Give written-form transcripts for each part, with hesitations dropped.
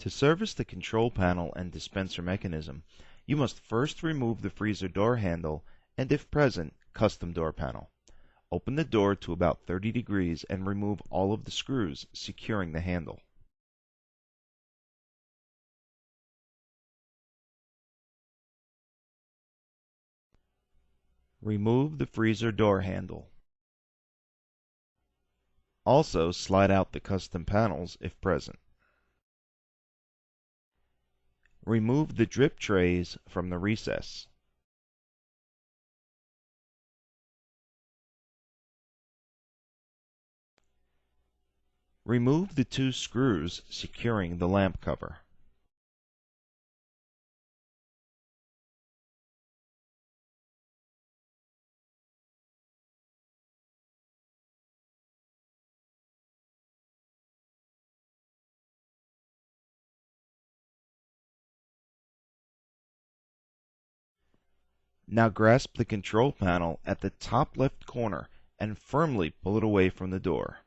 To service the control panel and dispenser mechanism, you must first remove the freezer door handle and, if present, custom door panel. Open the door to about 30 degrees and remove all of the screws securing the handle. Remove the freezer door handle. Also, slide out the custom panels if present. Remove the drip trays from the recess. Remove the 2 screws securing the lamp cover. Now grasp the control panel at the top left corner and firmly pull it away from the door.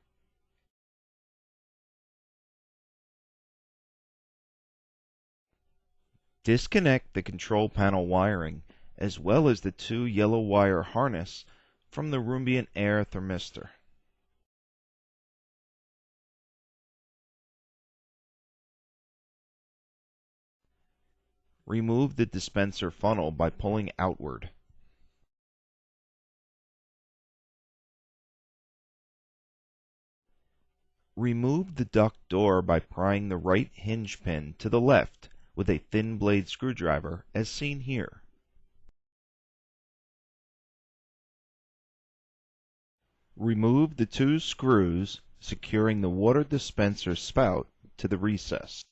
Disconnect the control panel wiring as well as the 2 yellow wire harness from the Roombian air thermistor. Remove the dispenser funnel by pulling outward. Remove the duct door by prying the right hinge pin to the left with a thin blade screwdriver, as seen here. Remove the 2 screws securing the water dispenser spout to the recess.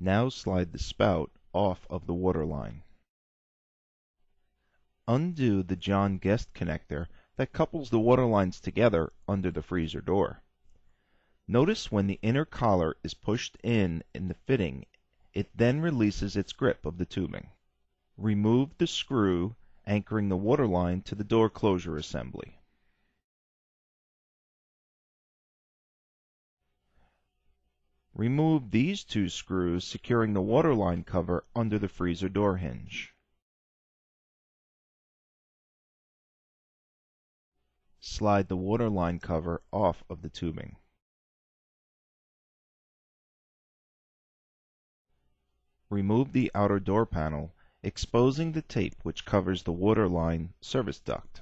Now slide the spout off of the water line. Undo the John Guest connector that couples the water lines together under the freezer door. Notice when the inner collar is pushed in the fitting, it then releases its grip of the tubing. Remove the screw anchoring the water line to the door closure assembly. Remove these 2 screws securing the water line cover under the freezer door hinge. Slide the water line cover off of the tubing. Remove the outer door panel, exposing the tape which covers the water line service duct.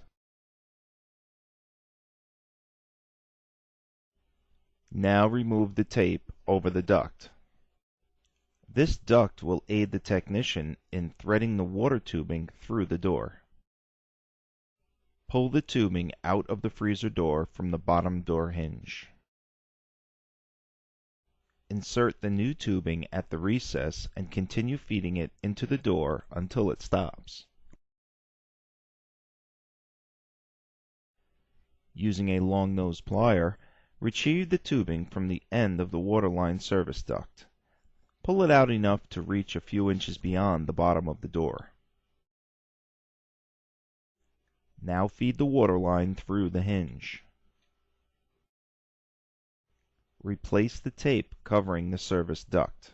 Now remove the tape over the duct. This duct will aid the technician in threading the water tubing through the door. Pull the tubing out of the freezer door from the bottom door hinge. Insert the new tubing at the recess and continue feeding it into the door until it stops. Using a long nose plier, retrieve the tubing from the end of the waterline service duct. Pull it out enough to reach a few inches beyond the bottom of the door. Now feed the water line through the hinge. Replace the tape covering the service duct.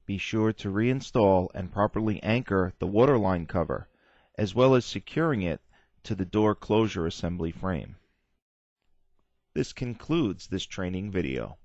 Be sure to reinstall and properly anchor the waterline cover, as well as securing it to the door closure assembly frame. This concludes this training video.